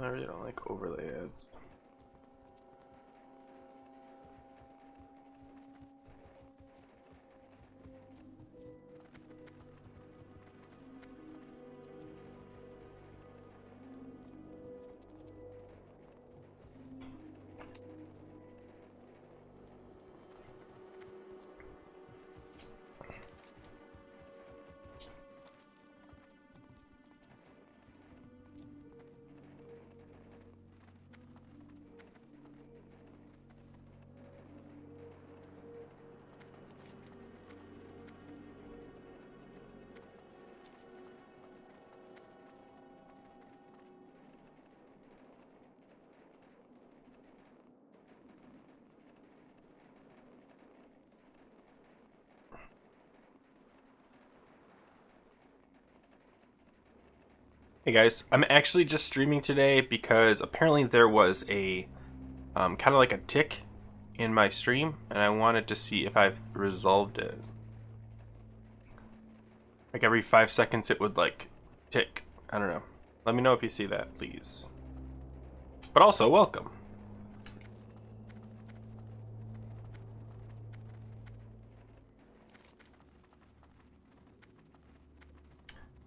I really don't like overlay ads. Hey guys, I'm actually just streaming today because apparently there was a kind of like a tick in my stream, and I wanted to see if I've resolved it. Like every 5 seconds it would like tick. I don't know. Let me know if you see that, please. But also, welcome.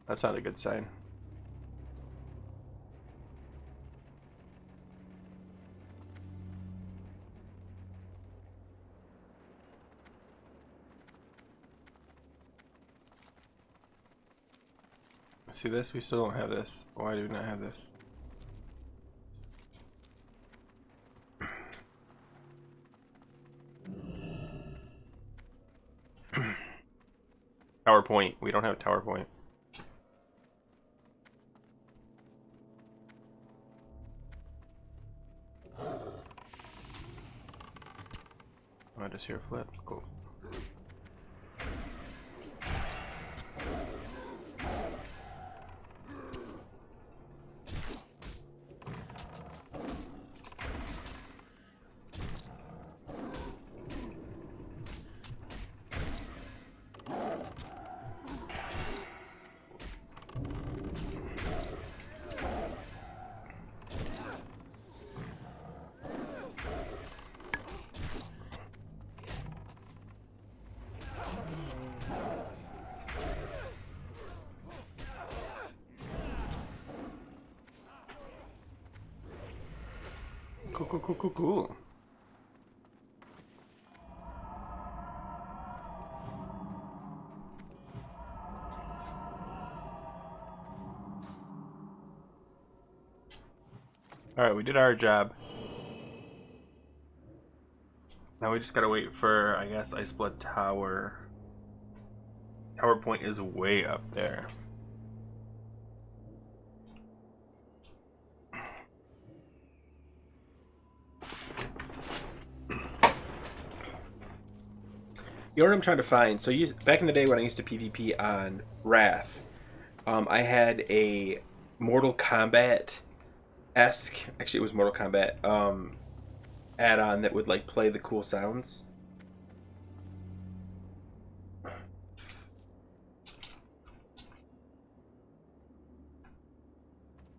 That's not a good sign. See this? We still don't have this. Why do we not have this? PowerPoint. We don't have PowerPoint. I just hear a flip. Cool. Cool. Alright, we did our job. Now we just gotta wait for, I guess, Iceblood Tower. Tower point is way up there. You know what I'm trying to find? So back in the day when I used to PvP on Wrath, I had a Mortal Kombat-esque, actually it was Mortal Kombat, add-on that would like play the cool sounds.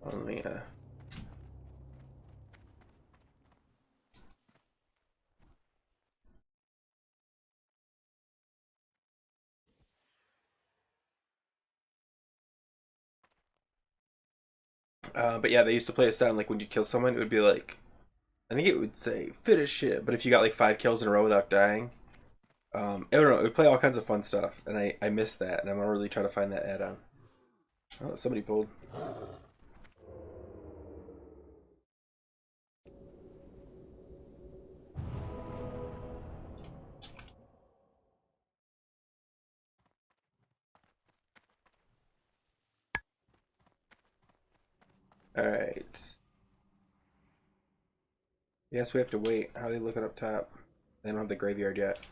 Only but yeah, they used to play a sound like when you kill someone, it would be like, I think it would say finish it, but if you got like 5 kills in a row without dying, I don't know, it would play all kinds of fun stuff, and I missed that, and I'm gonna really try to find that add-on. Oh, somebody pulled. Alright. Yes, we have to wait. How are they looking up top? They don't have the graveyard yet.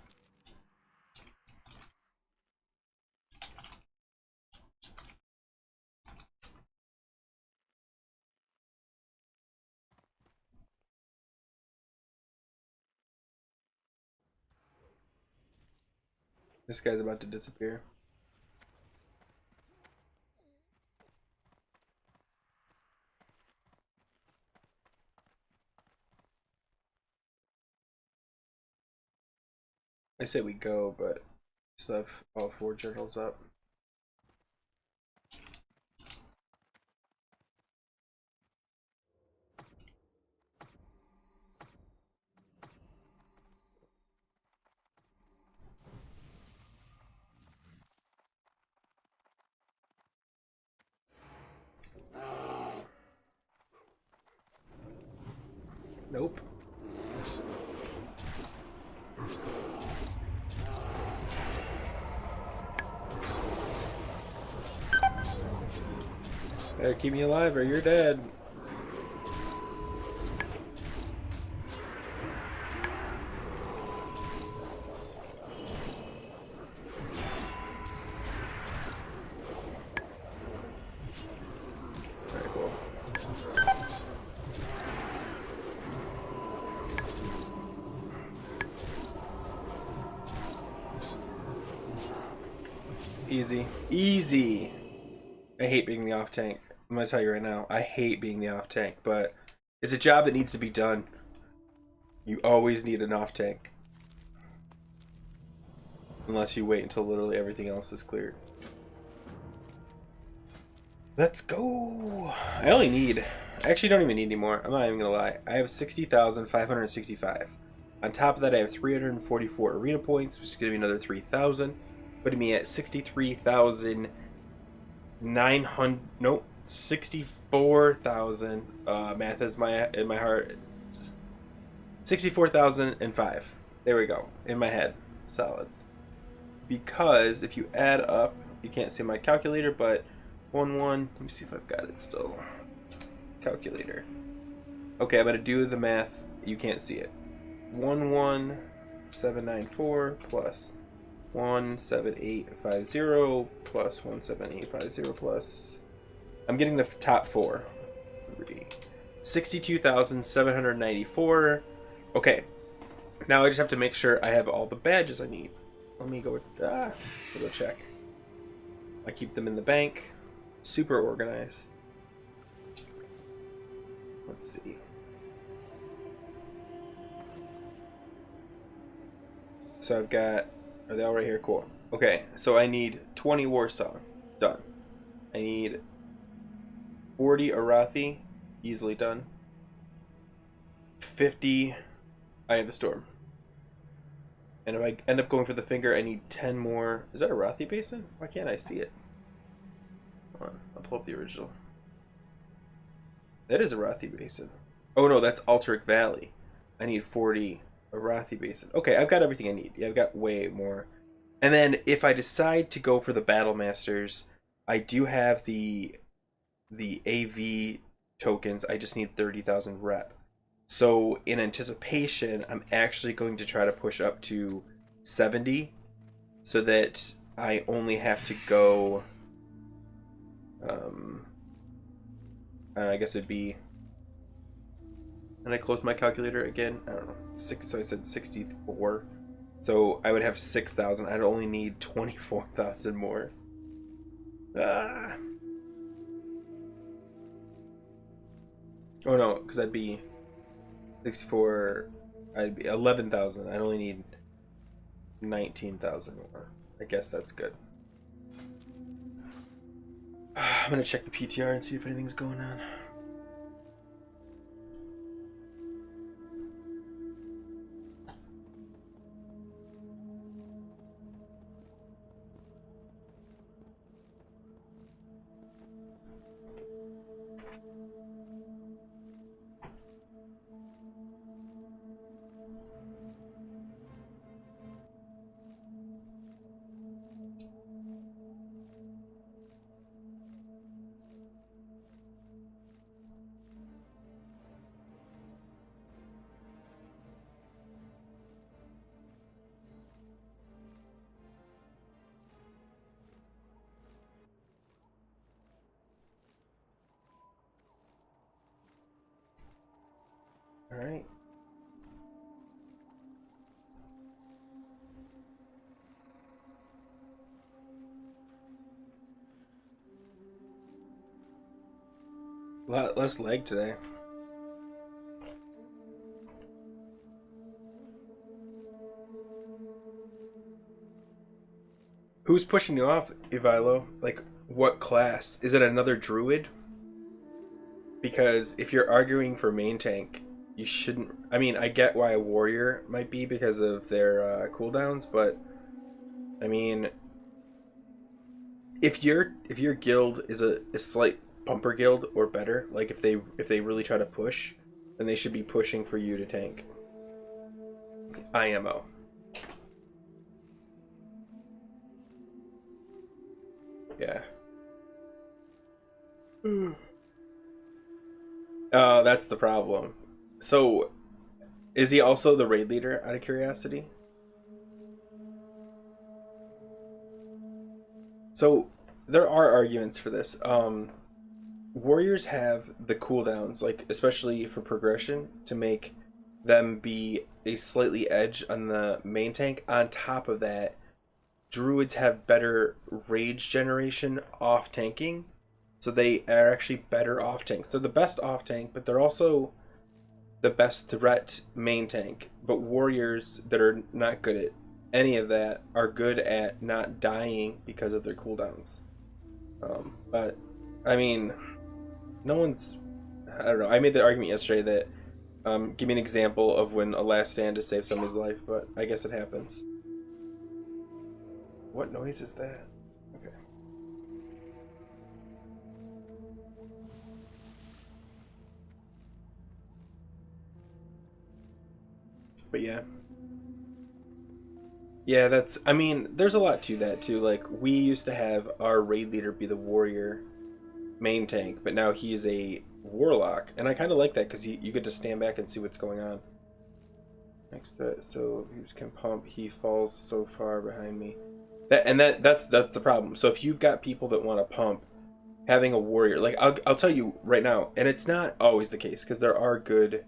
This guy's about to disappear. I say we go, but I still have all 4 journals up. Nope. Better keep me alive or you're dead. Very cool. Easy. Easy! I hate being the off tank. I'm gonna tell you right now, I hate being the off tank, but it's a job that needs to be done. You always need an off tank. Unless you wait until literally everything else is cleared. Let's go! I actually don't even need any more. I'm not even gonna lie. I have 60,565. On top of that, I have 344 arena points, which is gonna be another 3,000. Putting me at 63,900. Nope. 64,000. Math is in my heart. 64,005. There we go. In my head. Solid. Because if you add up, you can't see my calculator, but 1. Let me see if I've got it still. Calculator. Okay, I'm gonna do the math. You can't see it. 11794 plus 17850 plus 17850 plus. I'm getting the top 4. 62,794. Okay. Now I just have to make sure I have all the badges I need. Let me go check. I keep them in the bank. Super organized. Let's see. So I've got, are they all right here? Cool. Okay, so I need 20 Warsaw. Done. I need 40 Arathi. Easily done. 50 I have the Storm. And if I end up going for the finger, I need 10 more. Is that a Arathi basin? Why can't I see it? Hold on, I'll pull up the original. That is a Arathi basin. Oh no, that's Alteric Valley. I need 40 Arathi basin. Okay, I've got everything I need. Yeah, I've got way more. And then if I decide to go for the Battle Masters, I do have the AV tokens. I just need 30,000 rep. So in anticipation, I'm actually going to try to push up to 70 so that I only have to go, I guess it'd be, and I close my calculator again, I don't know, 6, so I said 64. So I would have 6,000. I'd only need 24,000 more. Ah. Oh no, because I'd be 64, I'd be 11,000. I'd only need 19,000 more. I guess that's good. I'm gonna check the PTR and see if anything's going on. All right. A lot less leg today. Who's pushing you off, Ivilo? Like, what class? Is it another druid? Because if you're arguing for main tank, you shouldn't... I mean, I get why a warrior might be because of their cooldowns, but... I mean... If your guild is a slight pumper guild or better, like if they really try to push, then they should be pushing for you to tank. IMO. Yeah. Oh, that's the problem. So, is he also the raid leader, out of curiosity? So, there are arguments for this. Warriors have the cooldowns, like, especially for progression, to make them be a slightly edge on the main tank. On top of that, druids have better rage generation off tanking, so they are actually better off tanks. They're the best off tank, but they're also the best threat main tank. But warriors that are not good at any of that are good at not dying because of their cooldowns. But I mean, no one's... I don't know. I made the argument yesterday that give me an example of when a last stand to save someone's life, but I guess it happens. What noise is that? Okay. But yeah. Yeah, that's... I mean, there's a lot to that, too. Like, we used to have our raid leader be the warrior main tank, but now he is a warlock. And I kind of like that, because you get to stand back and see what's going on. Next, so he can pump, he falls so far behind me. That's the problem. So if you've got people that want to pump, having a warrior, like I'll tell you right now, and it's not always the case because there are good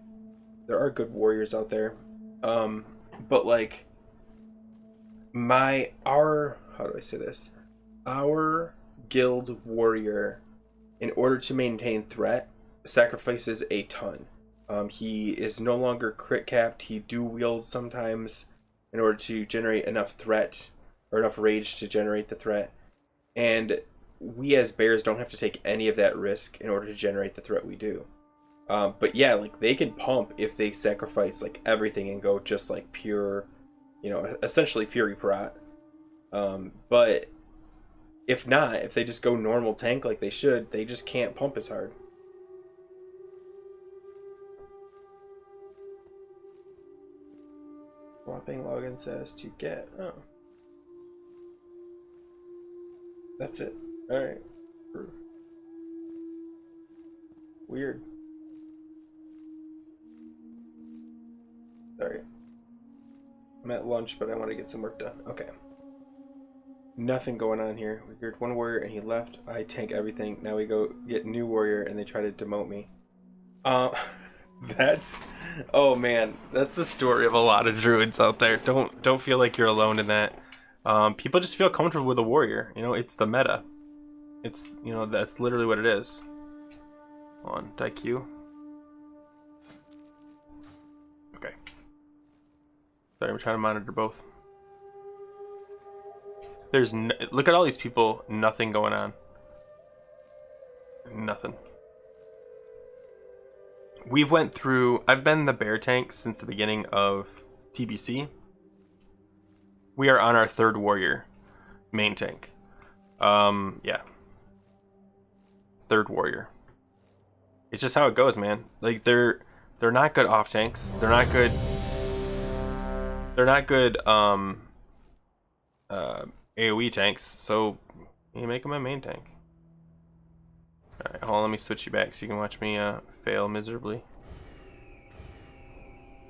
warriors out there, but like how do I say this? Our guild warrior, in order to maintain threat, sacrifices a ton. He is no longer crit capped. He dual wields sometimes in order to generate enough threat. Or enough rage to generate the threat. And we as bears don't have to take any of that risk in order to generate the threat we do. But yeah, like they can pump if they sacrifice like everything and go just like pure, you know, essentially Fury Prot. But if not, if they just go normal tank like they should, they just can't pump as hard. Swapping login says to get... Oh. That's it. Alright. Weird. Sorry. I'm at lunch, but I want to get some work done. Okay. Nothing going on here. We geared one warrior and he left. I tank everything. Now we go get new warrior and they try to demote me. That's... Oh man. That's the story of a lot of druids out there. Don't feel like you're alone in that. People just feel comfortable with a warrior. You know, it's the meta. It's, you know, that's literally what it is. Hold on, DQ. Okay. Sorry, I'm trying to monitor both. There's look at all these people, nothing going on. Nothing. We've went through, I've been the bear tank since the beginning of TBC. We are on our third warrior main tank. Yeah. Third warrior. It's just how it goes, man. Like they're not good off tanks. They're not good AoE tanks, so you make them a main tank. Alright, hold on, let me switch you back so you can watch me fail miserably.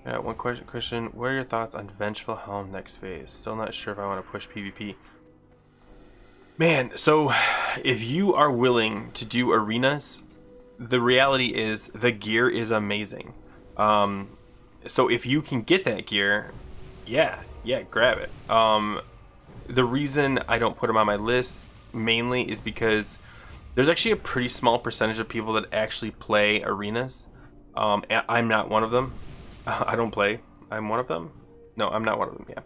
Yeah, one question. What are your thoughts on Vengeful Helm next phase? Still not sure if I want to push PvP. Man, so if you are willing to do arenas, the reality is the gear is amazing. So if you can get that gear, yeah, grab it. The reason I don't put them on my list mainly is because there's actually a pretty small percentage of people that actually play arenas. I'm not one of them. I don't play. I'm one of them. No, I'm not one of them. Yeah.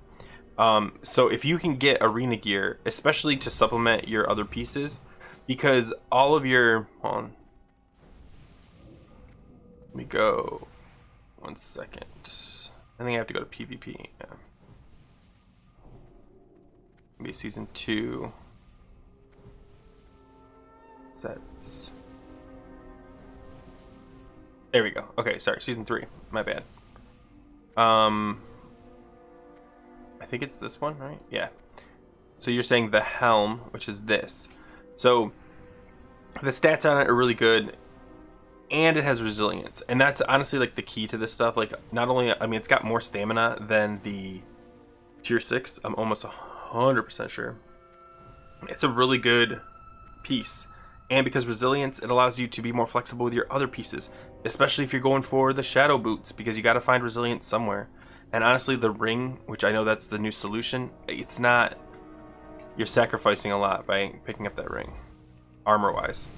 So if you can get arena gear, especially to supplement your other pieces, because all of your, hold on, let me go 1 second. I think I have to go to PvP. Yeah. Maybe season 2 sets. There we go. Okay, sorry, season 3. My bad. I think it's this one, right? Yeah. So you're saying the helm, which is this. So the stats on it are really good, and it has resilience, and that's honestly like the key to this stuff. Like, not only, I mean, it's got more stamina than the tier 6. I'm almost 100% sure. It's a really good piece, and because resilience, it allows you to be more flexible with your other pieces, especially if you're going for the shadow boots, because you got to find resilience somewhere. And honestly, the ring, which I know that's the new solution, it's not, you're sacrificing a lot by picking up that ring, armor wise.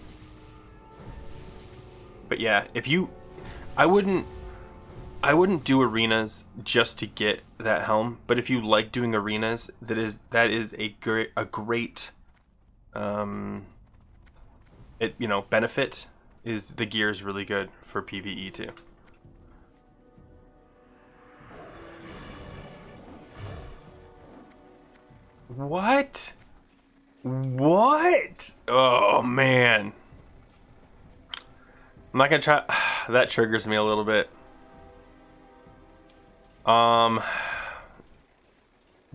But yeah, if you, I wouldn't do arenas just to get that helm. But if you like doing arenas, that is a great benefit. Is the gear is really good for PvE too. What? Oh man. I'm not gonna try. That triggers me a little bit.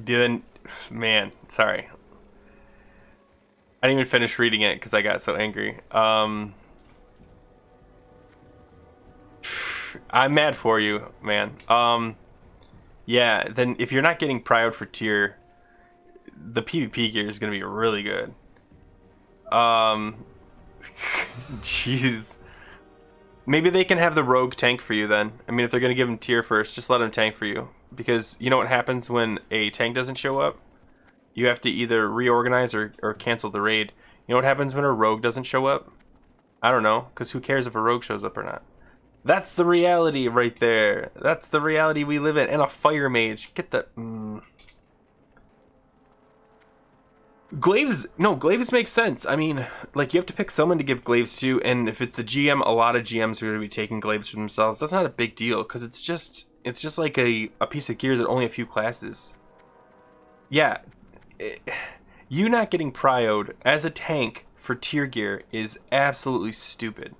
Didn't, man, sorry. I didn't even finish reading it because I got so angry. I'm mad for you, man. Yeah, then if you're not getting prioed for tier, the PvP gear is gonna be really good. Jeez. Maybe they can have the rogue tank for you then. I mean, if they're going to give them tier first, just let them tank for you. Because you know what happens when a tank doesn't show up? You have to either reorganize or cancel the raid. You know what happens when a rogue doesn't show up? I don't know, because who cares if a rogue shows up or not? That's the reality right there. That's the reality we live in. And a fire mage. Get the... Glaives makes sense. I mean, like, you have to pick someone to give glaives to, and if it's the GM, a lot of GMs are going to be taking glaives for themselves. That's not a big deal, because it's just like a piece of gear that only a few classes. Yeah, you not getting prioed as a tank for tier gear is absolutely stupid.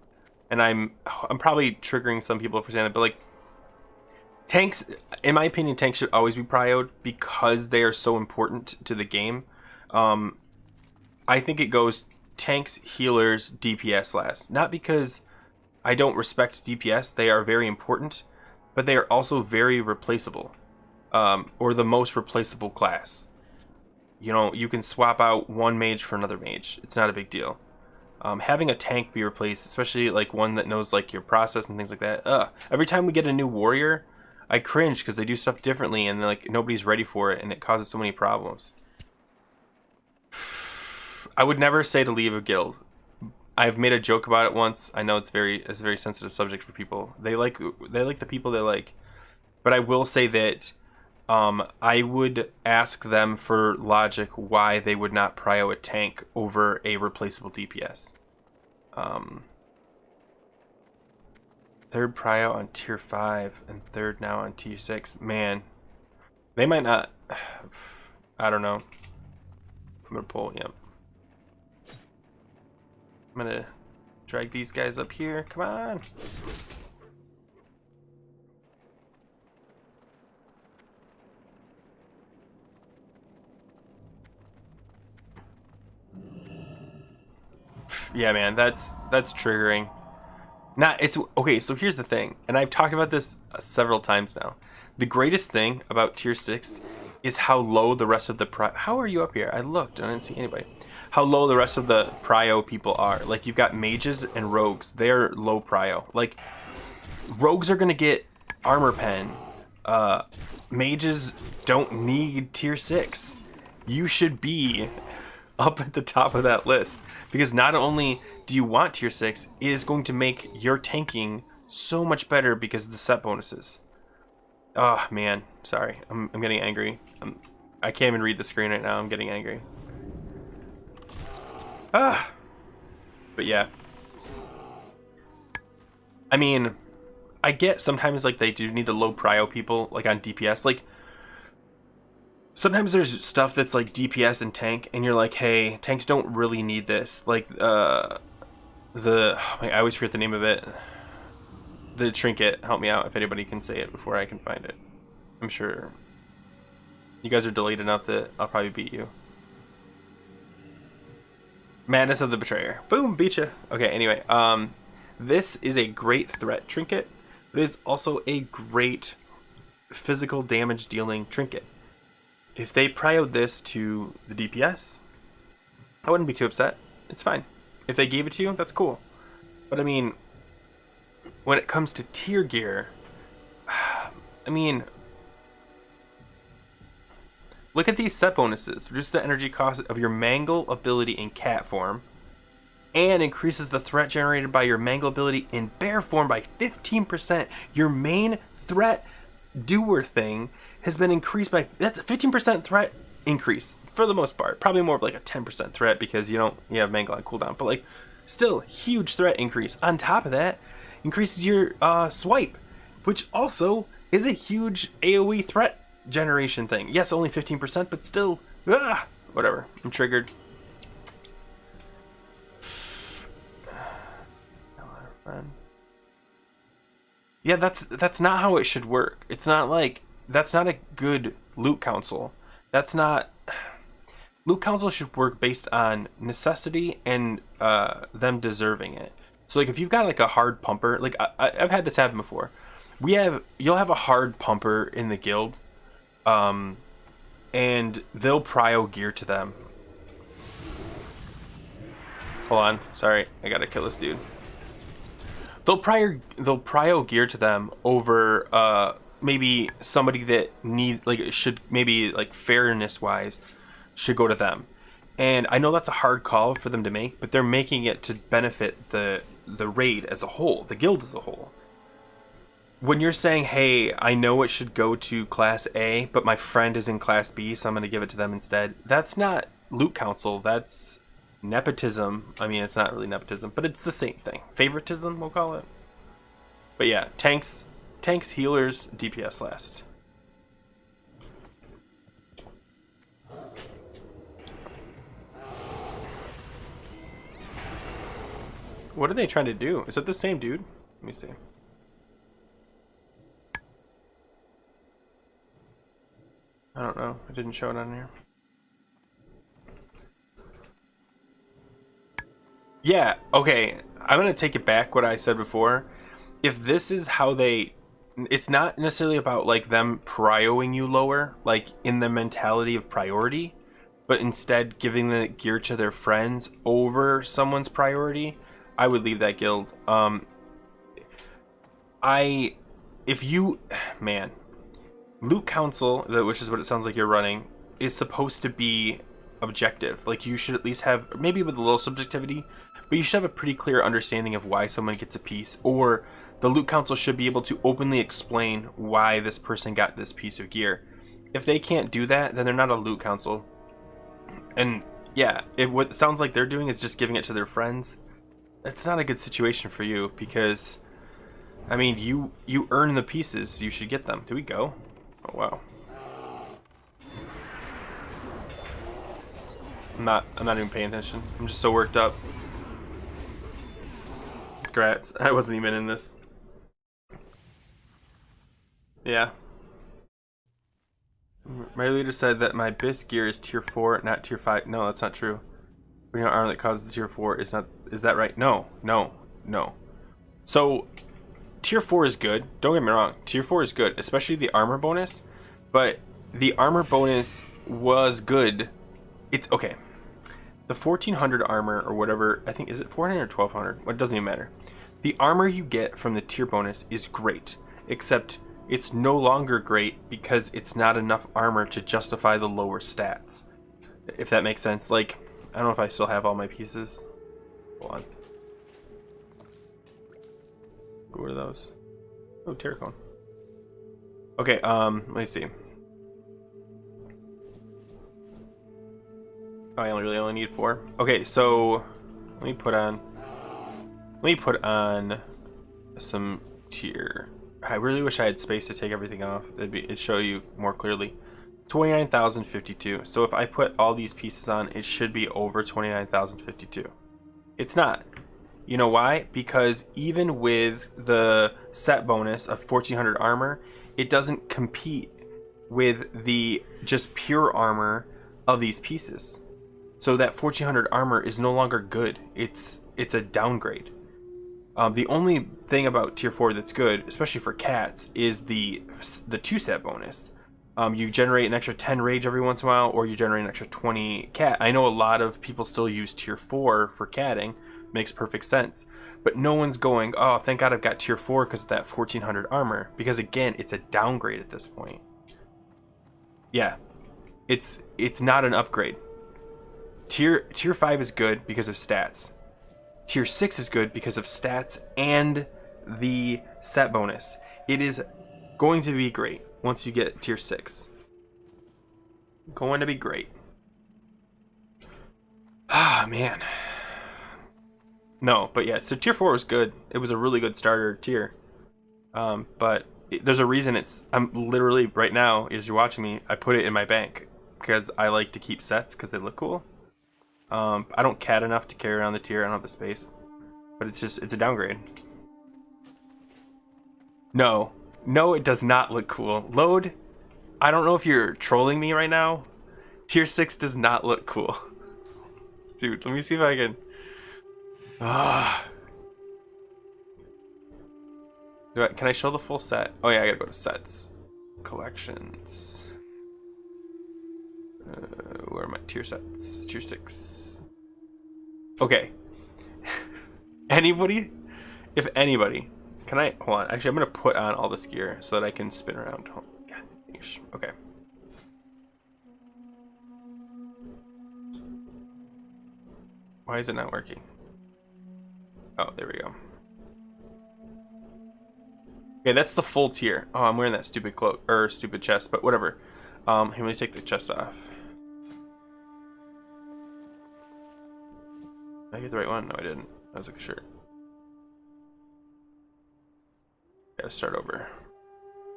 And I'm probably triggering some people for saying that, but like, tanks, in my opinion, tanks should always be prioed because they are so important to the game. I think it goes tanks, healers, DPS last. Not because I don't respect DPS, they are very important, but they are also very replaceable, or the most replaceable class. You know, you can swap out one mage for another mage. It's not a big deal. Having a tank be replaced, especially like one that knows like your process and things like that. Every time we get a new warrior, I cringe because they do stuff differently and like nobody's ready for it, and it causes so many problems. I would never say to leave a guild. I've made a joke about it once. I know it's a very sensitive subject for people. They like the people they like. But I will say that I would ask them for logic why they would not prio a tank over a replaceable DPS. Third prio on tier 5 and third now on tier 6. Man, they might not. I don't know. I'm gonna pull, yep. I'm gonna drag these guys up here. Come on. Yeah, man, that's triggering. It's okay. So here's the thing, and I've talked about this several times now. The greatest thing about tier 6 is how low the rest of the how are you up here? I looked, I didn't see anybody. How low the rest of the prio people are. Like, you've got mages and rogues. They're low prio. Like, rogues are gonna get armor pen. Mages don't need tier 6. You should be up at the top of that list, because not only do you want tier 6, it is going to make your tanking so much better because of the set bonuses. Oh man, sorry, I'm getting angry. I can't even read the screen right now. I'm getting angry. Ah. But yeah. I mean, I get sometimes like they do need to low prio people like on DPS. Like sometimes there's stuff that's like DPS and tank, and you're like, hey, tanks don't really need this. Like I always forget the name of it. The trinket. Help me out if anybody can say it before I can find it. I'm sure you guys are delayed enough that I'll probably beat you. Madness of the Betrayer. Boom, beat you. Okay, anyway, this is a great threat trinket, but it is also a great physical damage dealing trinket. If they prioed this to the DPS, I wouldn't be too upset. It's fine. If they gave it to you, that's cool. But I mean, when it comes to tier gear, I mean, look at these set bonuses. Reduce the energy cost of your Mangle ability in cat form, and increases the threat generated by your Mangle ability in bear form by 15%. Your main threat doer thing has been increased by, that's a 15% threat increase for the most part. Probably more of like a 10% threat because you have Mangle on cooldown, but like still huge threat increase. On top of that, increases your swipe, which also is a huge AoE threat generation thing. Yes, only 15%, but still, whatever. I'm triggered. Yeah, that's not how it should work. It's not like, that's not a good loot council. That's not, loot council should work based on necessity and them deserving it. So like if you've got like a hard pumper, like I've had this happen before. You'll have a hard pumper in the guild, and they'll prio gear to them. Hold on, sorry, I gotta kill this dude. They'll prio gear to them over maybe somebody that should maybe like fairness wise should go to them. And I know that's a hard call for them to make, but they're making it to benefit the raid as a whole, the guild as a whole. When you're saying, hey, I know it should go to class A, but my friend is in class B, so I'm going to give it to them instead. That's not loot council. That's nepotism. I mean, it's not really nepotism, but it's the same thing. Favoritism, we'll call it. But yeah, tanks, healers, DPS last. What are they trying to do? Is it the same dude? Let me see. I don't know. It didn't show it on here. Yeah, okay. I'm going to take it back what I said before. If this is how they... It's not necessarily about like them prioing you lower, like in the mentality of priority, but instead giving the gear to their friends over someone's priority. I would leave that guild. Loot council, which is what it sounds like you're running, is supposed to be objective. Like you should at least have, maybe with a little subjectivity, but you should have a pretty clear understanding of why someone gets a piece, or the loot council should be able to openly explain why this person got this piece of gear. If they can't do that, then they're not a loot council. And yeah, what sounds like they're doing is just giving it to their friends. That's not a good situation for you, because I mean, you earn the pieces, you should get them. Do we go? Oh wow. I'm not even paying attention. I'm just so worked up. Congrats. I wasn't even in this. Yeah. My leader said that my BIS gear is tier 4, not tier 5. No, that's not true. We know armor that causes tier 4 is not. Is that right? No. So tier 4 is good. Don't get me wrong. Tier 4 is good, especially the armor bonus. But the armor bonus was good. It's okay. The 1400 armor or whatever, I think, is it 400 or 1200? Well, it doesn't even matter. The armor you get from the tier bonus is great, except it's no longer great because it's not enough armor to justify the lower stats. If that makes sense. Like, I don't know if I still have all my pieces. Hold on. What are those? Oh, Terracone. Okay, let me see. I really only need 4. Okay, so let me put on some tier. I really wish I had space to take everything off. It'd show you more clearly. 29,052. So if I put all these pieces on, it should be over 29,052. It's not. You know why? Because even with the set bonus of 1,400 armor, it doesn't compete with the just pure armor of these pieces. So that 1,400 armor is no longer good. It's a downgrade. The only thing about tier 4 that's good, especially for cats, is the 2 set bonus. You generate an extra 10 rage every once in a while, or you generate an extra 20 cat. I know a lot of people still use tier 4 for catting. Makes perfect sense. But no one's going, oh, thank God I've got tier 4 because of that 1,400 armor. Because again, it's a downgrade at this point. Yeah, it's not an upgrade. Tier 5 is good because of stats. Tier 6 is good because of stats and the set bonus. It is going to be great once you get tier 6. Going to be great. Ah, man. No, but yeah, so tier 4 was good. It was a really good starter tier. But there's a reason I'm literally, right now, as you're watching me, I put it in my bank. Because I like to keep sets because they look cool. I don't cat enough to carry around the tier. I don't have the space. But it's a downgrade. No, it does not look cool. Load, I don't know if you're trolling me right now. Tier 6 does not look cool. Dude, let me see if I can... Can I show the full set? Oh yeah, I gotta go to sets. Collections. Where are my tier sets? Tier 6. Okay. Anybody? If anybody. Can I... Hold on. Actually, I'm going to put on all this gear so that I can spin around. Oh, God. Okay. Why is it not working? Oh, there we go. Okay, that's the full tier. Oh, I'm wearing that stupid cloak, or stupid chest, but whatever. Here, let me take the chest off. Did I get the right one? No, I didn't. That was like a shirt. Gotta start over.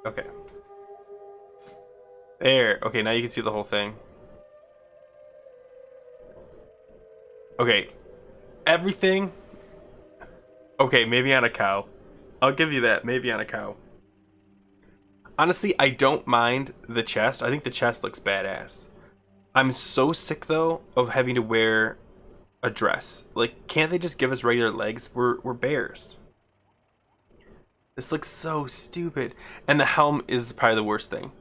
Okay. There. Okay, now you can see the whole thing. Okay. Everything. Okay, maybe on a cow. I'll give you that. Maybe on a cow. Honestly, I don't mind the chest. I think the chest looks badass. I'm so sick, though, of having to wear a dress. Like, can't they just give us regular legs? We're bears. This looks so stupid. And the helm is probably the worst thing.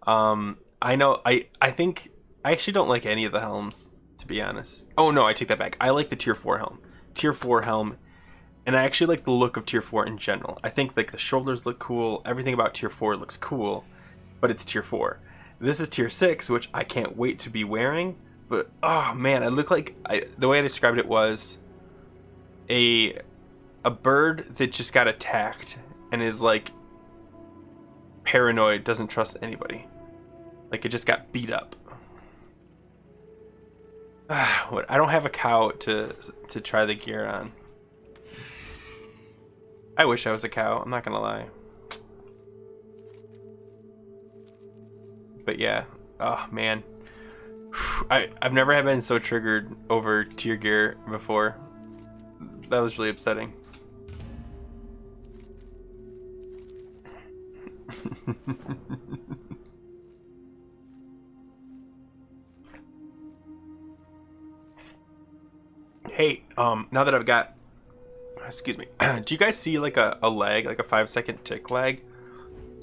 I know, I think, I actually don't like any of the helms, to be honest. Oh, no, I take that back. I like the tier 4 helm. Tier 4 helm. And I actually like the look of tier 4 in general. I think like the shoulders look cool. Everything about tier 4 looks cool. But it's tier 4. This is tier 6, which I can't wait to be wearing. But, oh man, I look like... the way I described it was... A bird that just got attacked. And is like... paranoid, doesn't trust anybody. Like it just got beat up. I don't have a cow to try the gear on. I wish I was a cow, I'm not gonna lie. But yeah, oh man. I've never been so triggered over tier gear before. That was really upsetting. Hey, now that I've got... Excuse me. Do you guys see like a lag, like a 5-second tick lag?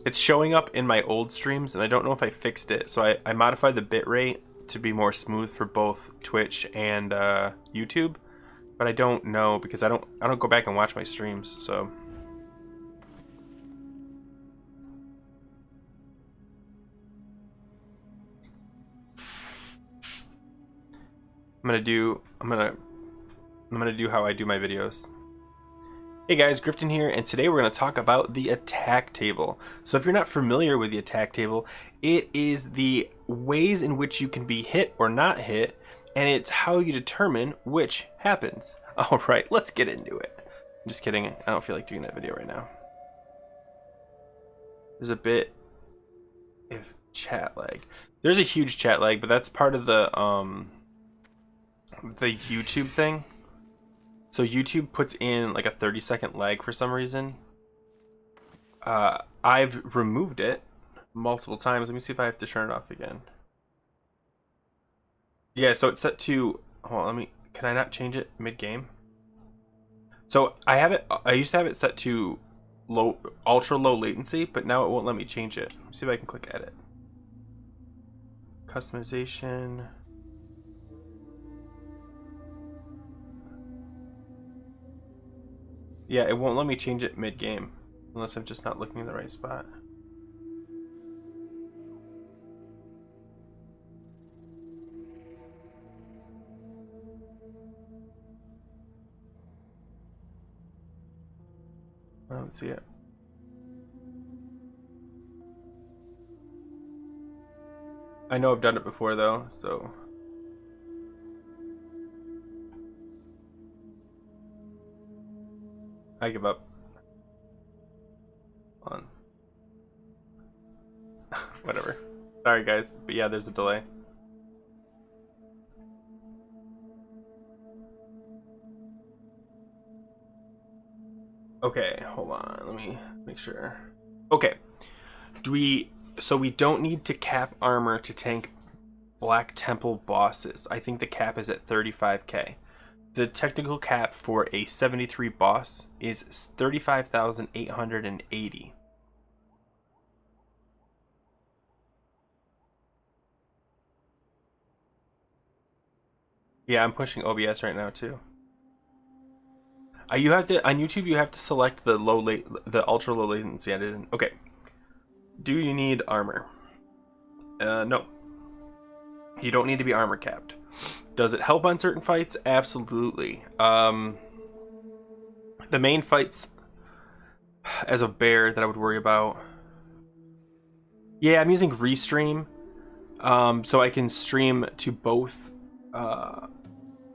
It's showing up in my old streams, and I don't know if I fixed it. So I modified the bitrate to be more smooth for both Twitch and YouTube, but I don't know because I don't go back and watch my streams. So I'm gonna do how I do my videos. Hey guys, Griftin here, and today we're going to talk about the attack table. So if you're not familiar with the attack table, it is the ways in which you can be hit or not hit, and it's how you determine which happens. All right, let's get into it. I'm just kidding. I don't feel like doing that video right now. There's a bit of chat lag. There's a huge chat lag, but that's part of the YouTube thing. So YouTube puts in like a 30-second lag for some reason. I've removed it multiple times. Let me see if I have to turn it off again. Yeah, so it's set to, hold on, let me, can I not change it mid-game? So I used to have it set to ultra low latency, but now it won't let me change it. Let me see if I can click edit. Customization. Yeah, it won't let me change it mid-game unless I'm just not looking in the right spot. I don't see it. I know I've done it before though, so I give up on whatever. Sorry guys, but yeah, there's a delay. Okay, hold on, let me make sure. Okay, so we don't need to cap armor to tank Black Temple bosses. I think the cap is at 35k. The technical cap for a 73 boss is 35,880. Yeah, I'm pushing OBS right now too. You have to, on YouTube you have to select the ultra low latency. I didn't. Okay. Do you need armor? No. You don't need to be armor capped. Does it help on certain fights? Absolutely. The main fights as a bear that I would worry about. Yeah, I'm using Restream, so I can stream to both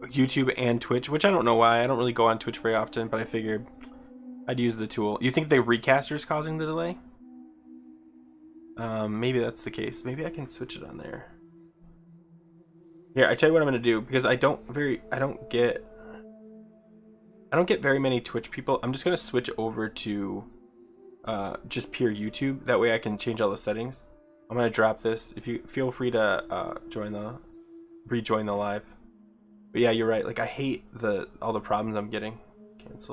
YouTube and Twitch, which I don't know why. I don't really go on Twitch very often, but I figured I'd use the tool. You think the recaster is causing the delay? Maybe that's the case. Maybe I can switch it on there. Here, I tell you what I'm gonna do, because I don't get very many Twitch people. I'm just gonna switch over to just pure YouTube. That way I can change all the settings. I'm gonna drop this. If you feel free to rejoin the live. But yeah, you're right. Like I hate all the problems I'm getting. Cancel.